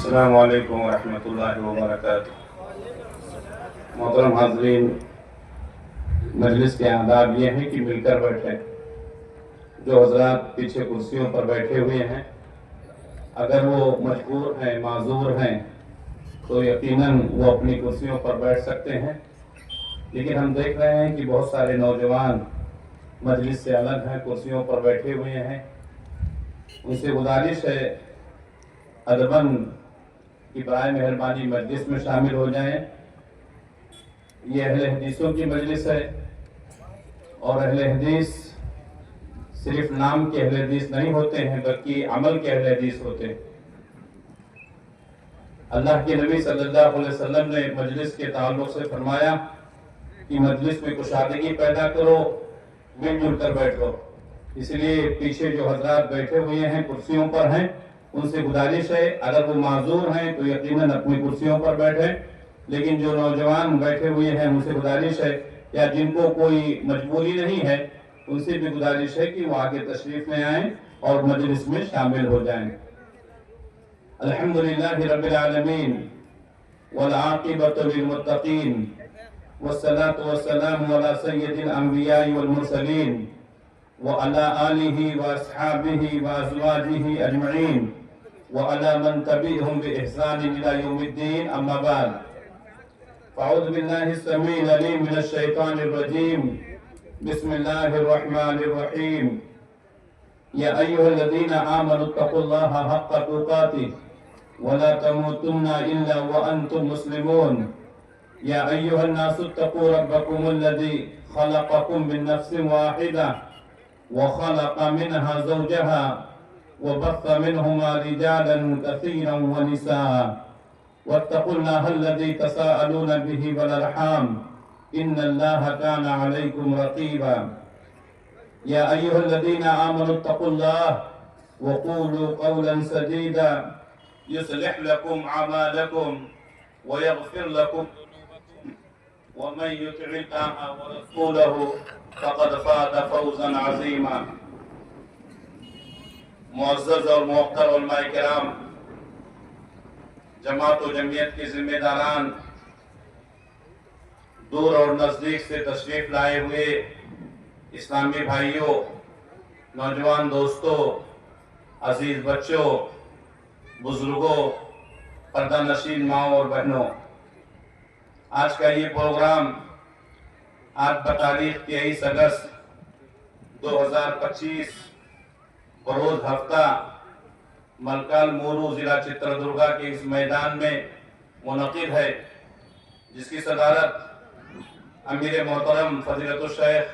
السلام علیکم ورحمۃ اللہ وبرکاتہ۔ محترم حاضرین، مجلس کے آداب یہ ہیں کہ مل کر بیٹھیں۔ جو حضرات پیچھے کرسیوں پر بیٹھے ہوئے ہیں، اگر وہ مجبور ہیں، معذور ہیں، تو یقیناً وہ اپنی کرسیوں پر بیٹھ سکتے ہیں، لیکن ہم دیکھ رہے ہیں کہ بہت سارے نوجوان مجلس سے الگ ہیں، کرسیوں پر بیٹھے ہوئے ہیں۔ ان سے گزارش ہے ادباً کہ برائے مہربانی مجلس میں شامل ہو جائیں۔ یہ اہل حدیثوں کی مجلس ہے، اور اہل حدیث صرف نام کے اہل حدیث نہیں ہوتے ہیں بلکہ عمل کے اہل حدیث ہوتے ہیں۔ اللہ کے نبی صلی اللہ علیہ وسلم نے مجلس کے تعلق سے فرمایا کہ مجلس میں کشادگی پیدا کرو، مل جل کر بیٹھو۔ اس لیے پیچھے جو حضرات بیٹھے ہوئے ہیں، کرسیوں پر ہیں، ان سے گزارش ہے اگر وہ معذور ہیں تو یقیناً اپنی کرسیوں پر بیٹھیں، لیکن جو نوجوان بیٹھے ہوئے ہیں ان سے گزارش ہے یا جن کو کوئی مجبوری نہیں ہے ان سے بھی گزارش ہے کہ وہ آگے تشریف لے آئیں اور مجلس میں شامل ہو جائیں۔ الحمدللہ رب العالمین والعاقبۃ للمتقین والصلاة والسلام علی سید الانبیاء والمرسلین وعلى آلہ واصحابہ وازواجہ اجمعین وعلى من تبعهم بإحسان إلى يوم الدين، أما بعد فأعوذ بالله السميع العليم من الشيطان الرجيم، بسم الله الرحمن الرحيم، يا أيها الذين آمنوا اتقوا الله حق تقاته ولا تموتن إلا وأنتم مسلمون، يا أيها الناس اتقوا ربكم الذي خلقكم من نفس واحدة وخلق منها زوجها وبث منهما رجالا كثيرا ونساء، واتقوا الله الذي تساءلون به والأرحام إن الله كان عليكم رقيبا، يا أيها الذين آمنوا اتقوا الله وقولوا قولا سديدا يصلح لكم أعمالكم ويغفر لكم ومن يطع الله ورسوله فقد فاز فوزا عظيما۔ معزز اور محترم علماء کرام، جماعت و جمعیت کے ذمہ داران، دور اور نزدیک سے تشریف لائے ہوئے اسلامی بھائیوں، نوجوان دوستوں، عزیز بچوں، بزرگوں، پردہ نشین ماؤں اور بہنوں، آج کا یہ پروگرام آج بتاریخ 23 اگست 2025 بروز ہفتہ ملکال مورو ضلع چتردرگا کے اس میدان میں منعقد ہے، جس کی صدارت امیر محترم فضیلت الشیخ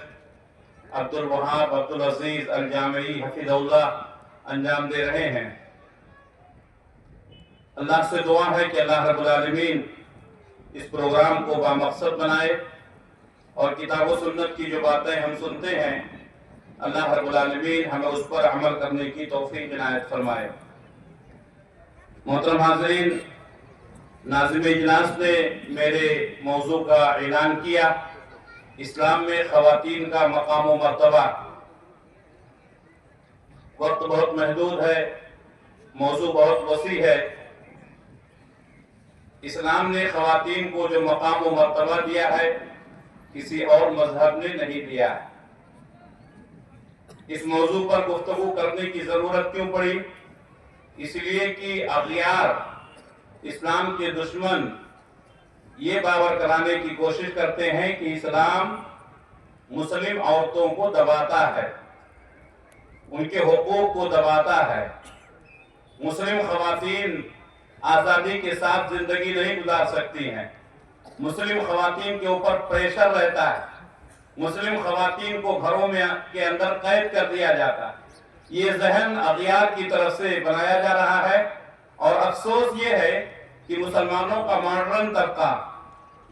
عبدالوہاب عبدالعزیز الجامعی حفظہ اللہ انجام دے رہے ہیں۔ اللہ سے دعا ہے کہ اللہ رب العالمین اس پروگرام کو بامقصد بنائے اور کتاب و سنت کی جو باتیں ہم سنتے ہیں اللہ رب العالمین ہمیں اس پر عمل کرنے کی توفیق عنایت فرمائے۔ محترم حاضرین، ناظم اجلاس نے میرے موضوع کا اعلان کیا، اسلام میں خواتین کا مقام و مرتبہ۔ وقت بہت محدود ہے، موضوع بہت وسیع ہے۔ اسلام نے خواتین کو جو مقام و مرتبہ دیا ہے کسی اور مذہب نے نہیں دیا ہے۔ اس موضوع پر گفتگو کرنے کی ضرورت کیوں پڑی؟ اس لیے کہ اغیار، اسلام کے دشمن یہ باور کرانے کی کوشش کرتے ہیں کہ اسلام مسلم عورتوں کو دباتا ہے، ان کے حقوق کو دباتا ہے، مسلم خواتین آزادی کے ساتھ زندگی نہیں گزار سکتی ہیں، مسلم خواتین کے اوپر پریشر رہتا ہے، مسلم خواتین کو گھروں میں کے اندر قید کر دیا جاتا ہے۔ یہ ذہن اغیار کی طرف سے بنایا جا رہا ہے، اور افسوس یہ ہے کہ مسلمانوں کا ماڈرن طبقہ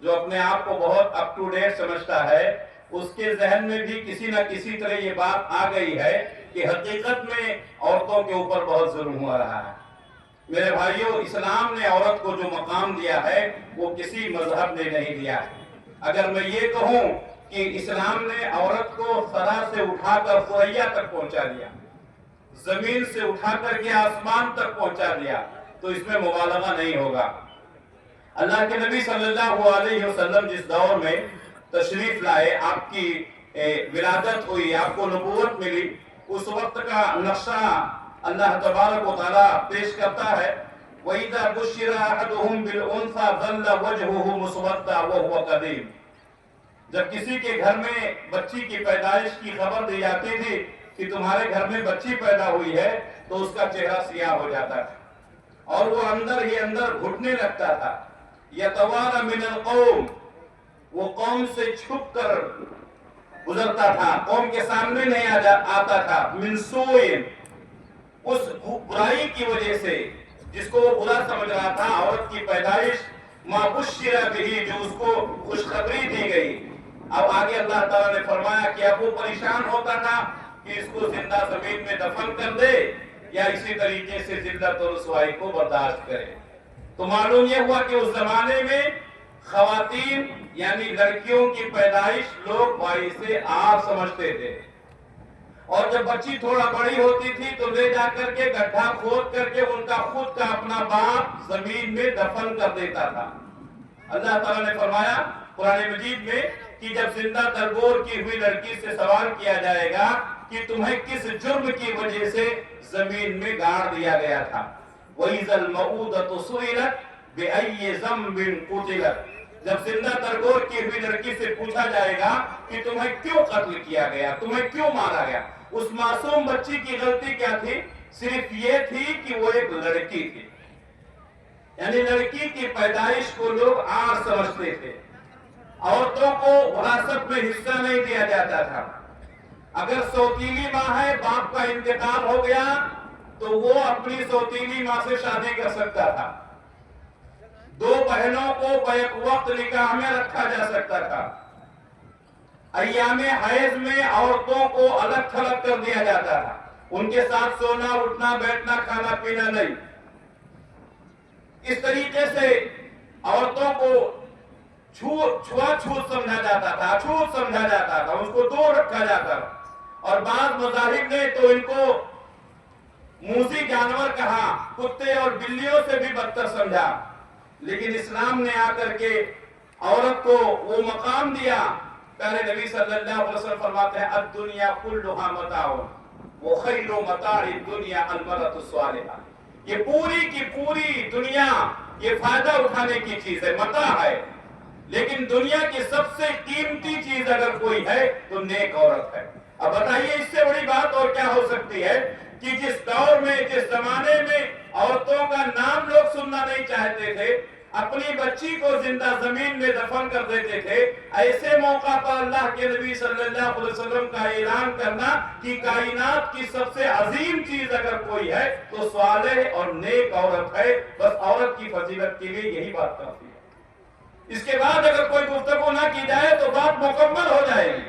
جو اپنے آپ کو بہت اپ ٹو ڈیٹ سمجھتا ہے، اس کے ذہن میں بھی کسی نہ کسی طرح یہ بات آ گئی ہے کہ حقیقت میں عورتوں کے اوپر بہت ظلم ہو رہا ہے۔ میرے بھائیوں، اسلام نے عورت کو جو مقام دیا ہے وہ کسی مذہب نے نہیں دیا ہے۔ اگر میں یہ کہوں کہ اسلام نے عورت کو ثری سے اٹھا کر ثریا تک پہنچا دیا، زمین سے اٹھا کر کے آسمان تک پہنچا دیا، تو اس میں مبالغہ نہیں ہوگا۔ اللہ کے نبی صلی اللہ علیہ وسلم جس دور میں تشریف لائے، آپ کی ولادت ہوئی، آپ کو نبوت ملی، اس وقت کا نقشہ اللہ تبارک و تعالیٰ پیش کرتا ہے وَإِذَا بُشِّرَ أَحَدُهُمْ بِالْأُنْثَىٰ ظَلَّ وَجْهُهُ مُسْوَدًّا وَهُوَ كَظِيمٌ۔ جب کسی کے گھر میں بچی کی پیدائش کی خبر دی جاتی تھی کہ تمہارے گھر میں بچی پیدا ہوئی ہے، تو اس کا چہرہ سیاہ ہو جاتا تھا اور وہ اندر ہی اندر گھٹنے لگتا تھا۔ يَتَوَارَى مِنَ الْقَوْمِ، وہ قوم سے چھپ کر گزرتا تھا، قوم کے سامنے نہیں آتا تھا۔ مِنْ سُوءٍ، اس برائی کی وجہ سے جس کو وہ برا سمجھ رہا تھا، عورت کی پیدائش، مَا بُشِّرَ بِهِ، جو اس کو خوشخبری دی گئی۔ اب آگے اللہ تعالیٰ نے فرمایا کہ اب وہ پریشان ہوتا تھا کہ اس کو زندہ زمین میں دفن کر دے یا اسی طریقے سے ذلت اور رسوائی کو برداشت کرے۔ تو معلوم یہ ہوا کہ اس زمانے میں خواتین یعنی لڑکیوں کی پیدائش لوگ باعث عار سمجھتے تھے، اور جب بچی تھوڑا بڑی ہوتی تھی تو لے جا کر کے گڈھا کھود کر کے ان کا خود کا اپنا باپ زمین میں دفن کر دیتا تھا۔ اللہ تعالیٰ نے فرمایا قرآن مجید میں کہ جب زندہ درگور کی ہوئی لڑکی سے سوال کیا جائے گا کہ تمہیں کس جرم کی وجہ سے زمین میں گاڑ دیا گیا تھا، وَإِذَا الْمَوْءُودَةُ سُئِلَتْ بِأَيِّ ذَنبٍ قُتِلَتْ، جب زندہ درگور کی ہوئی لڑکی سے پوچھا جائے گا کہ تمہیں کیوں قتل کیا گیا، تمہیں کیوں مارا گیا، اس معصوم بچی کی غلطی کیا تھی؟ صرف یہ تھی کہ وہ ایک لڑکی تھی، یعنی لڑکی کی پیدائش کو لوگ عار سمجھتے تھے۔ عورتوں کو وراثت میں حصہ نہیں دیا جاتا تھا۔ اگر سوتیلی ماں ہے، باپ کا انتقال ہو گیا تو وہ اپنی سوتیلی ماں سے شادی کر سکتا تھا۔ دو بہنوں کو بیک وقت نکاح میں رکھا جا سکتا تھا۔ ایام حیض میں عورتوں کو الگ تھلگ کر دیا جاتا تھا، ان کے ساتھ سونا اٹھنا بیٹھنا کھانا پینا نہیں۔ اس طریقے سے عورتوں کو چھوا چھوت سمجھا جاتا تھا، اچھوت سمجھا جاتا تھا، اس کو دور رکھا جاتا تھا، اور بعض مذاہب نے تو ان کو موذی جانور کہا، کتے اور بلیوں سے بھی بدتر سمجھا۔ لیکن اسلام نے آ کر کے عورت کو وہ مقام دیا۔ پیارے نبی صلی اللہ علیہ وسلم فرماتے ہیں الدنیا کلھا متاع وخیر متاع الدنیا المرأۃ الصالحہ، یہ پوری کی پوری دنیا یہ فائدہ اٹھانے کی چیز ہے، متاع ہے، لیکن دنیا کی سب سے قیمتی چیز اگر کوئی ہے تو نیک عورت ہے۔ اب بتائیے اس سے بڑی بات اور کیا ہو سکتی ہے کہ جس دور میں جس زمانے میں عورتوں کا نام لوگ سننا نہیں چاہتے تھے، اپنی بچی کو زندہ زمین میں دفن کر دیتے تھے، ایسے موقع پر اللہ کے نبی صلی اللہ علیہ وسلم کا اعلان کرنا کہ کائنات کی سب سے عظیم چیز اگر کوئی ہے تو صالح اور نیک عورت ہے، بس عورت کی فضیلت کے لیے یہی بات کافی ہے۔ اس کے بعد اگر کوئی گفتگو نہ کی جائے تو بات مکمل ہو جائے گی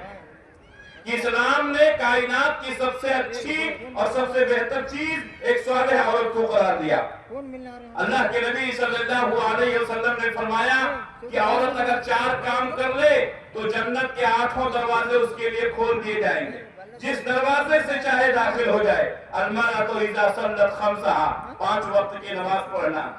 کہ اسلام نے کائنات کی سب سے اچھی اور سب سے بہتر چیز ایک صالح عورت کو قرار دیا۔ اللہ کے نبی صلی اللہ علیہ وسلم نے فرمایا کہ عورت اگر 4 کام کر لے تو جنت کے 8 دروازے اس کے لیے کھول دیے جائیں گے، جس دروازے سے چاہے داخل ہو جائے۔ المرأۃ اذا صلت خمسها، 5 وقت کی نماز پڑھنا،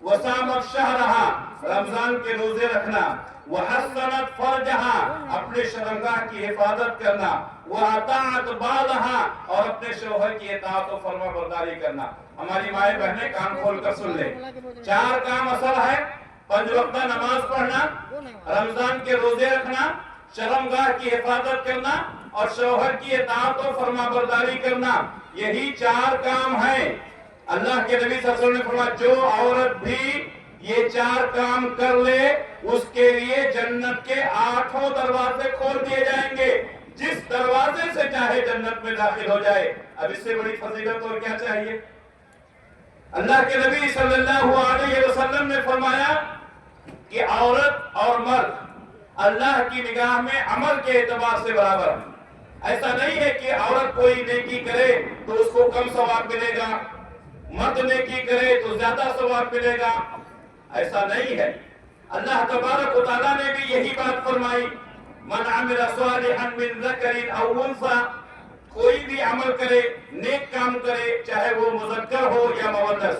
وصامت شہرها، رمضان کے روزے رکھنا، وحسنت فرجها، اپنے شرمگاہ کی حفاظت کرنا، واطاعت بالها، اور اپنے شوہر کی اطاعت و فرما برداری کرنا۔ ہماری مائیں بہنیں کان کھول کر سن لیں، 4 کام اصل ہے، 5 وقت نماز پڑھنا، رمضان کے روزے رکھنا، شرمگاہ کی حفاظت کرنا اور شوہر کی اطاعت و فرما برداری کرنا، یہی 4 کام ہیں۔ اللہ کے نبی صلی اللہ علیہ وسلم نے فرمایا جو عورت بھی یہ 4 کام کر لے اس کے لیے جنت کے 8 دروازے کھول دیے جائیں گے، جس دروازے سے چاہے جنت میں داخل ہو جائے۔ اب اس سے بڑی فضیلت اور کیا چاہیے؟ اللہ کے نبی صلی اللہ علیہ وسلم نے فرمایا کہ عورت اور مرد اللہ کی نگاہ میں عمل کے اعتبار سے برابر ہے۔ ایسا نہیں ہے کہ عورت کوئی نیکی کرے تو اس کو کم ثواب ملے گا، مرد نیکی کرے تو زیادہ ثواب ملے گا، ایسا نہیں ہے۔ اللہ تبارک و تعالیٰ نے بھی یہی بات فرمائی، من عمل صالحا من ذکر او انثى، کوئی بھی عمل کرے، نیک کام کرے، چاہے وہ مذکر ہو یا مؤنث،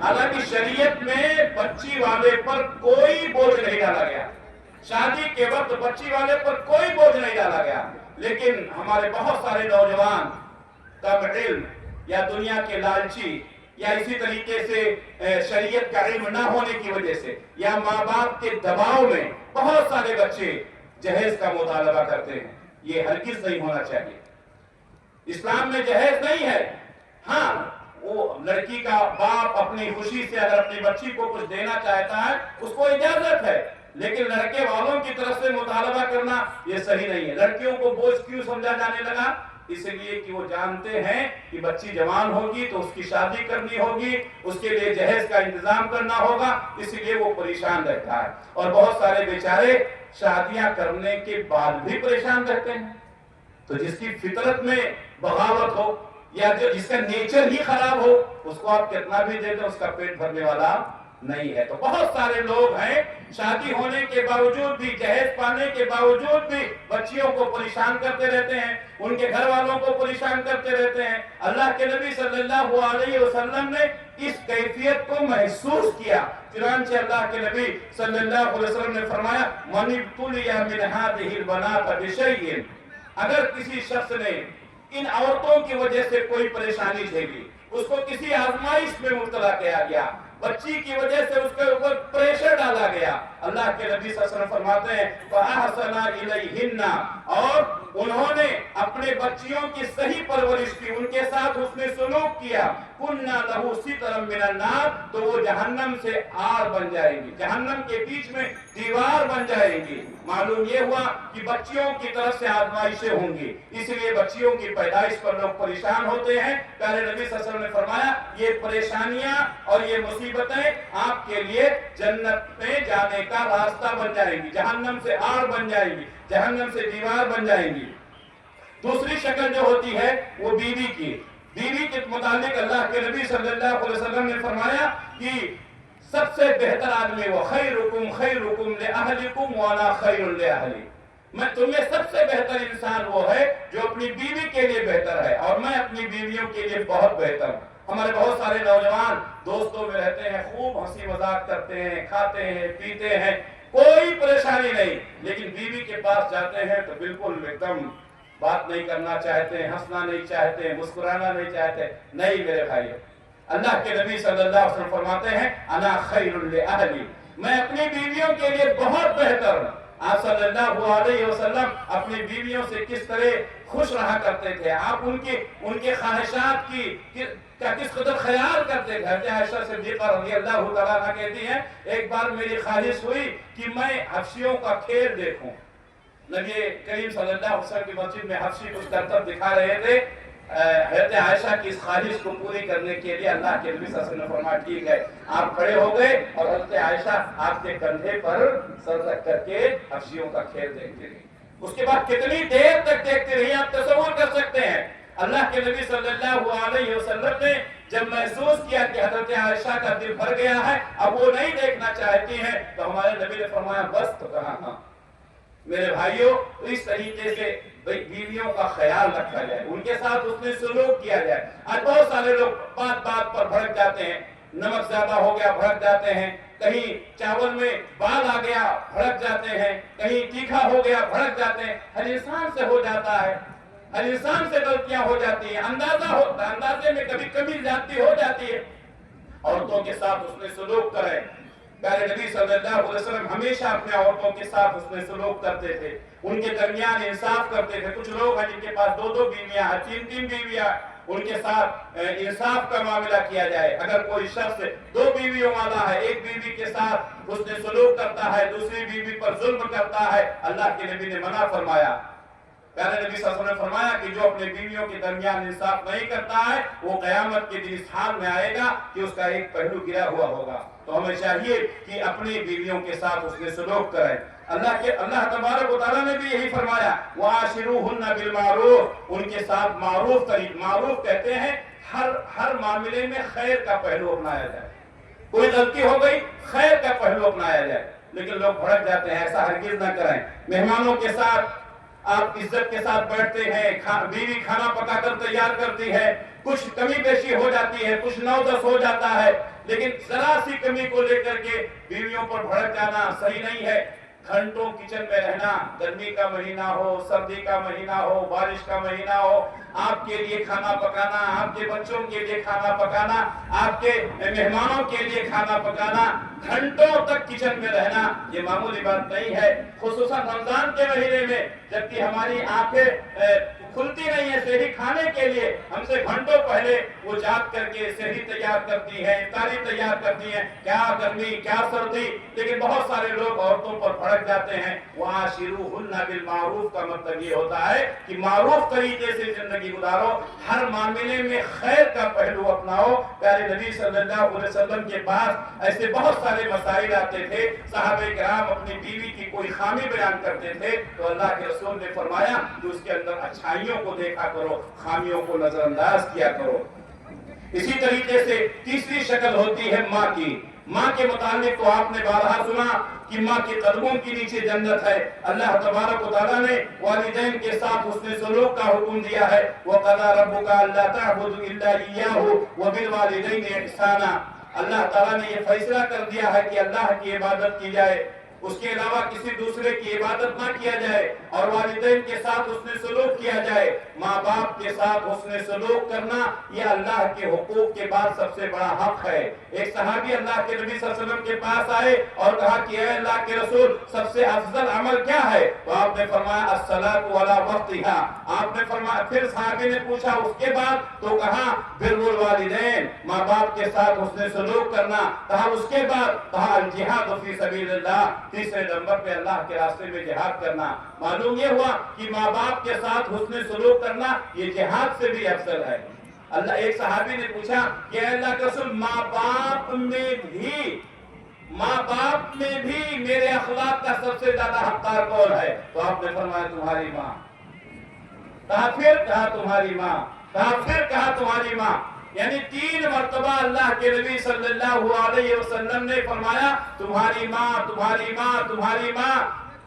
حالانکہ شریعت میں بچی والے پر کوئی بوجھ نہیں ڈالا گیا، شادی کے وقت بچی والے پر کوئی بوجھ نہیں ڈالا گیا، لیکن ہمارے بہت سارے نوجوان کم علم یا دنیا کے لالچی یا اسی طریقے سے شریعت کا علم نہ ہونے کی وجہ سے یا ماں باپ کے دباؤ میں بہت سارے بچے جہیز کا مطالبہ کرتے ہیں۔ یہ ہرگز نہیں ہونا چاہیے، اسلام میں جہیز نہیں ہے۔ ہاں، وہ لڑکی کا باپ اپنی خوشی سے اگر اپنی بچی کو کچھ دینا چاہتا ہے اس کو اجازت ہے، لیکن لڑکے والوں کی طرف سے مطالبہ کرنا یہ صحیح نہیں ہے۔ لڑکیوں کو بوجھ کیوں سمجھا جانے لگا؟ اس لیے کہ وہ جانتے ہیں کہ بچی جوان ہوگی تو اس کی شادی کرنی ہوگی، اس کے لیے جہیز کا انتظام کرنا ہوگا، اس لیے وہ پریشان رہتا ہے۔ اور بہت سارے بیچارے شادیاں کرنے کے بعد بھی پریشان رہتے ہیں۔ تو جس کی فطرت میں بغاوت ہو یا جس کا نیچر ہی خراب ہو، اس کو آپ کتنا بھی دے دیں اس کا پیٹ بھرنے والا نہیں ہے۔ تو بہت سارے لوگ ہیں شادی ہونے کے باوجود بھی، جہیز پانے کے باوجود بھی بچیوں کو پریشان کرتے رہتے ہیں، ان کے گھر والوں کو پریشان کرتے رہتے ہیں۔ اللہ کے نبی صلی اللہ علیہ وسلم نے اس کیفیت کو محسوس کیا، چنانچہ اللہ کے نبی صلی اللہ علیہ وسلم نے فرمایا من ابتلی من هذه البنات بشیء، اگر کسی شخص نے ان عورتوں کی وجہ سے کوئی پریشانی جھیلی، اس کو کسی آزمائش میں مبتلا کیا گیا، بچی کی وجہ سے اس کے اوپر پریشر ڈالا گیا، اللہ کے نبی صلی اللہ علیہ وسلم فرماتے ہیں فَأَحْسَنَ إِلَيْهِنَّ، اور انہوں نے اپنے بچیوں کی صحیح پرورش کی، ان کے ساتھ حسن سلوک کیا، كُنَّا لَهُ سِتْرًا مِنَ النَّارِ، تو وہ جہنم سے آر بن جائیں گی، جہنم کے بیچ میں دیوار بن جائیں گی۔ معلوم یہ ہوا کہ بچیوں کی طرف سے آزمائشیں ہوں گی، اس لیے بچیوں کی پیدائش پر لوگ پریشان ہوتے ہیں۔ پیارے نبی صلی اللہ علیہ وسلم نے فرمایا یہ پریشانیاں اور یہ مصیبتیں آپ کے لیے جنت میں جانے کا راستہ بن جائیں گی، جہنم سے آڑ بن جائیں گی، جہنم سے دیوار بن جائیں گی۔ دوسری شکل جو ہوتی ہے وہ بیوی کی، بیوی کے متعلق اللہ کے نبی صلی اللہ علیہ وسلم نے فرمایا کہ سب سے بہتر آدمی وہ خیرکم خیرکم لأہلکم وانا خیر لأہلی، میں تمہیں سب سے بہتر انسان وہ ہے جو اپنی بیوی کے لیے بہتر ہے اور میں اپنی بیویوں کے لیے بہت بہتر ہوں۔ ہمارے بہت سارے نوجوان دوستوں میں رہتے ہیں، خوب ہنسی مذاق کرتے ہیں، کھاتے ہیں، پیتے ہیں، کوئی پریشانی نہیں، لیکن بیوی کے پاس جاتے ہیں تو بالکل ایک دم بات نہیں کرنا چاہتے ہیں، ہنسنا نہیں چاہتے ہیں، مسکرانا نہیں چاہتے۔ نہیں میرے بھائی، اللہ کے نبی صلی اللہ علیہ وسلم فرماتے ہیں انا خیر لأہلی، میں اپنی بیویوں کے لیے بہت بہتر ہوں۔ آپ صلی اللہ علیہ وسلم اپنی بیویوں سے کس طرح خوش رہا کرتے تھے، آپ ان کے خواہشات کا کس قدر خیال کرتے تھے۔ حضرت عائشہ صدیقہ رضی اللہ تعالیٰ عنہ کہتی ہیں ایک بار میری خواہش ہوئی کہ میں حبشیوں کا کھیل دیکھوں، نبی کریم صلی اللہ علیہ وسلم کی مسجد میں حبشی کچھ کرتب دکھا رہے تھے، حضرت عائشہ کی اس خواہش کو پوری کرنے کے لیے اللہ کے نبی صلی اللہ علیہ وسلم نے فرمایا ٹھیک ہے، آپ کھڑے ہو گئے اور حضرت عائشہ آپ کے کندھے پر سر رکھ کر کے حبشیوں کا کھیل دیکھتے رہی۔ اس کے بعد کتنی دیر تک دیکھتے رہی آپ تصور کر سکتے ہیں۔ اللہ کے نبی صلی اللہ علیہ وسلم نے جب محسوس کیا کہ حضرت عائشہ کا دل بھر گیا ہے، اب وہ نہیں دیکھنا چاہتی ہیں، تو ہمارے نبی نے فرمایا بس، تو کہا ہاں میرے بھائیوں، اس طریقے سے بیویوں کا خیال رکھا جائے، ان کے ساتھ اس نے سلوک کیا جائے۔ آج بہت سارے لوگ بات بات پر بھڑک جاتے ہیں، نمک زیادہ ہو گیا بھڑک جاتے ہیں، کہیں چاول میں بال آ گیا بھڑک جاتے ہیں، کہیں تیکھا ہو گیا بھڑک جاتے ہیں۔ ہر انسان سے ہو جاتا ہے، ہر انسان سے غلطیاں ہو جاتی ہیں، اندازہ ہوتا ہے، اندازے میں کبھی کمی زیادتی ہو جاتی ہے۔ عورتوں کے ساتھ اس نے سلوک کرے۔ پیارے نبی صلی اللہ علیہ وسلم ہمیشہ اپنے عورتوں کے ساتھ اس میں سلوک کرتے تھے، ان کے درمیان انصاف کرتے تھے۔ کچھ لوگ ہیں جن کے پاس دو دو بیویاں ہیں، تین تین بیویاں، ان کے ساتھ انصاف کا معاملہ کیا جائے۔ اگر کوئی شخص دو بیویوں والا ہے، ایک بیوی کے ساتھ اس نے سلوک کرتا ہے، دوسری بیوی پر ظلم کرتا ہے، اللہ کے نبی نے منع فرمایا۔ پیارے نبی صلی اللہ علیہ وسلم نے فرمایا کہ جو اپنے بیویوں کے درمیان انصاف نہیں کرتا ہے وہ قیامت کے دن اس حال میں آئے گا کہ اس کا ایک پہلو گرا ہوا ہوگا۔ تو ہمیں چاہیے کہ اپنی بیویوں کے ساتھ اس نے سلوک کریں۔ اللہ تبارک و تعالیٰ نے بھی یہی فرمایا وَعَاشِرُوهُنَّ بِالْمَعْرُوفِ، ان کے ساتھ معروف طریق، معروف کہتے ہیں ہر معاملے میں خیر کا پہلو اپنایا جائے۔ کوئی غلطی ہو گئی، خیر کا پہلو اپنایا جائے، لیکن لوگ بھڑک جاتے ہیں، ایسا ہرگز نہ کریں۔ مہمانوں کے ساتھ آپ عزت کے ساتھ بیٹھتے ہیں، بیوی کھانا پکا کر تیار کرتی ہے، کچھ کمی بیشی ہو جاتی ہے، کچھ 9-10 ہو جاتا ہے، لیکن ذرا سی کمی کو لے کر کے بیویوں پر بھڑک جانا صحیح نہیں ہے۔ گھنٹوں کچن میں رہنا، گرمی کا مہینہ ہو، سردی کا مہینہ ہو، بارش کا مہینہ ہو، آپ کے لیے کھانا پکانا، آپ کے بچوں کے لیے کھانا پکانا، آپ کے مہمانوں کے لیے کھانا پکانا، گھنٹوں تک کچن میں رہنا، یہ معمولی بات نہیں ہے۔ خصوصاً رمضان کے مہینے میں جبکہ ہماری آنکھیں کھلتی نہیں ہے سحری کھانے کے لیے، ہم سے گھنٹوں پہلے وہ جاگ کر کے سحری تیار کرتی ہے، افطاری تیار کرتی ہے، کیا گرمی کیا سردی، لیکن بہت سارے لوگ عورتوں پر بھڑک جاتے ہیں۔ وَعَاشِرُوهُنَّ بِالْمَعْرُوفِ کا مطلب یہ ہوتا ہے کہ معروف طریقے سے زندگی گزارو، ہر معاملے میں خیر کا پہلو اپناؤ۔ پیارے نبی صلی اللہ علیہ وسلم کے پاس ایسے بہت سارے مسائل آتے تھے، صحابہ کرام اپنی بیوی کی کوئی خامی بیان کرتے تھے تو اللہ کے رسول نے فرمایا کہ اس کے اندر اچھائیوں کو دیکھا کرو، خامیوں کو نظر انداز کیا کرو۔ اسی طریقے سے تیسری شکل ہوتی ہے ماں کی۔ ماں کے متعلق تو آپ نے بارہا سنا کہ ماں کے قدموں کے نیچے جنت ہے۔ اللہ تبارک و تعالیٰ نے والدین کے ساتھ حسن سلوک کا حکم دیا ہے۔ وَقَضَىٰ رَبُّكَ أَلَّا تَعْبُدُوا إِلَّا إِيَّاهُ وَبِالْوَالِدَيْنِ إِحْسَانًا۔ اللہ تعالیٰ نے یہ فیصلہ کر دیا ہے کہ اللہ کی عبادت کی جائے، اس کے علاوہ کسی دوسرے کی عبادت نہ کیا جائے، اور والدین کے ساتھ حسن سلوک کیا جائے۔ ماں باپ کے ساتھ حسن سلوک کرنا یہ اللہ کے حقوق کے بعد سب سے بڑا حق ہے۔ ایک صحابی اللہ کے نبی صلی اللہ علیہ وسلم کے پاس آئے اور کہا کہ اے اللہ کے رسول سب سے افضل عمل کیا ہے؟ تو آپ نے فرمایا الصلاۃ علی وقتہا۔ آپ نے فرمایا، پھر صحابی نے پوچھا اس کے بعد؟ تو کہا بر الوالدین، ماں باپ کے ساتھ حسن سلوک کرنا۔ کہا اس کے بعد؟ کہا الجہاد فی سبیل اللہ، تیسرے نمبر پہ اللہ کے راستے میں جہاد کرنا۔ معلوم یہ ہوا کہ ماں باپ کے ساتھ حسن سلوک کرنا یہ جہاد سے بھی افضل ہے۔ اللہ ایک صحابی نے پوچھا کہ اے اللہ کے رسول ماں باپ میں بھی میرے اخلاق کا سب سے زیادہ حقدار کون ہے؟ تو آپ نے فرمایا تمہاری ماں۔ کہا پھر؟ کہا تمہاری ماں۔ کہا پھر؟ کہا تمہاری ماں۔ یعنی 3 مرتبہ اللہ کے نبی صلی اللہ علیہ وسلم نے فرمایا تمہاری ماں، تمہاری ماں، تمہاری ماں،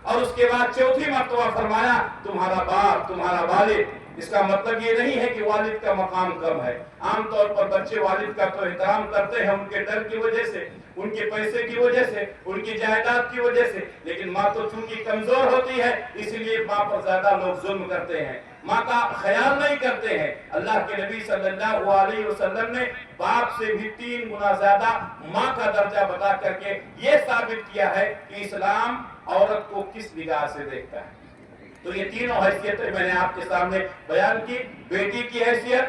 اور اس کے بعد چوتھی مرتبہ فرمایا تمہارا باپ، تمہارا والد۔ اس کا مطلب یہ نہیں ہے کہ والد کا مقام کم ہے۔ عام طور پر بچے والد کا تو احترام کرتے ہیں ان کے ڈر کی وجہ سے، ان کے پیسے کی وجہ سے، ان کی جائیداد کی وجہ سے، لیکن ماں تو چونکہ کمزور ہوتی ہے اس لیے ماں پر زیادہ لوگ ظلم کرتے ہیں، ماں کا خیال نہیں کرتے ہیں۔ اللہ کے نبی صلی اللہ علیہ وسلم نے باپ سے بھی 3 گنا زیادہ ماں کا درجہ بتا کر کے یہ ثابت کیا ہے کہ اسلام عورت کو کس نگاہ سے دیکھتا ہے۔ تو یہ تینوں حیثیتیں میں نے آپ کے سامنے بیان کی، بیٹی کی حیثیت،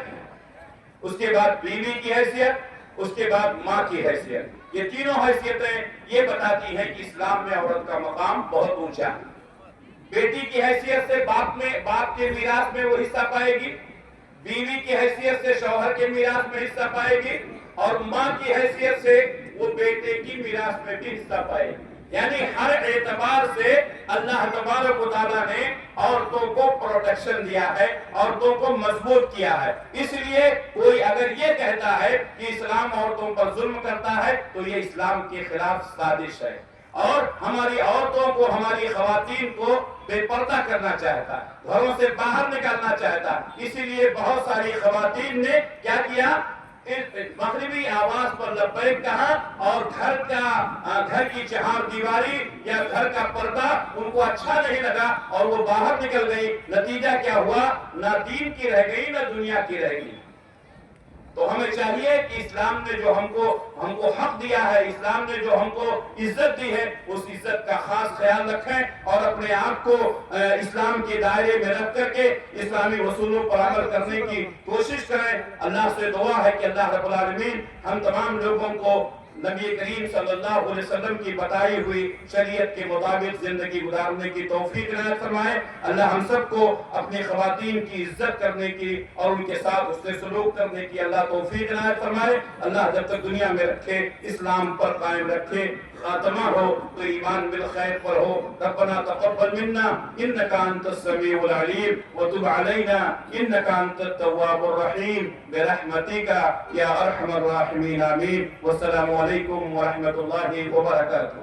اس کے بعد بیوی کی حیثیت، اس کے بعد ماں کی حیثیت۔ یہ تینوں حیثیتیں یہ بتاتی ہیں کہ اسلام میں عورت کا مقام بہت اونچا ہے۔ بیٹی کی حیثیت سے باپ کے میراث میں وہ حصہ پائے گی، بیوی کی حیثیت سے شوہر کے میراث میں حصہ پائے گی، اور ماں کی حیثیت سے وہ بیٹے کی میراث میں بھی حصہ پائے گی۔ یعنی ہر اعتبار سے اللہ تبارک و تعالیٰ نے عورتوں کو پروٹیکشن دیا ہے، عورتوں کو مضبوط کیا ہے۔ اس لیے کوئی اگر یہ کہتا ہے کہ اسلام عورتوں پر ظلم کرتا ہے تو یہ اسلام کے خلاف سازش ہے، اور ہماری عورتوں کو، ہماری خواتین کو بے پردہ کرنا چاہتا ہے، گھروں سے باہر نکالنا چاہتا ہے۔ اسی لیے بہت ساری خواتین نے کیا کیا؟ مغربی آواز پر لبیک کہا، اور گھر کی چہار دیواری یا گھر کا پردہ ان کو اچھا نہیں لگا اور وہ باہر نکل گئی۔ نتیجہ کیا ہوا؟ نہ دین کی رہ گئی نہ دنیا کی رہ گئی۔ تو ہمیں چاہیے کہ اسلام نے جو ہم کو حق دیا ہے، اسلام نے جو ہم کو عزت دی ہے، اس عزت کا خاص خیال رکھیں اور اپنے آپ کو اسلام کے دائرے میں رکھ کر کے اسلامی اصولوں پر عمل کرنے کی کوشش کریں۔ اللہ سے دعا ہے کہ اللہ رب العالمین ہم تمام لوگوں کو نبی کریم صلی اللہ علیہ وسلم کی بتائی ہوئی شریعت کے مطابق زندگی گزارنے کی توفیق عنایت فرمائے۔ اللہ ہم سب کو اپنی خواتین کی عزت کرنے کی اور ان کے ساتھ اس سے سلوک کرنے کی اللہ توفیق عنایت فرمائے۔ اللہ جب تک دنیا میں رکھے اسلام پر قائم رکھے، خاتمہ ہو تو ایمان بالخیر پر ہو۔ ربنا تقبل منا انك انت السميع العليم وتب علينا انك انت التواب الرحيم برحمتك يا ارحم الراحمين آمين۔ والسلام علیکم ورحمۃ اللہ وبرکاتہ۔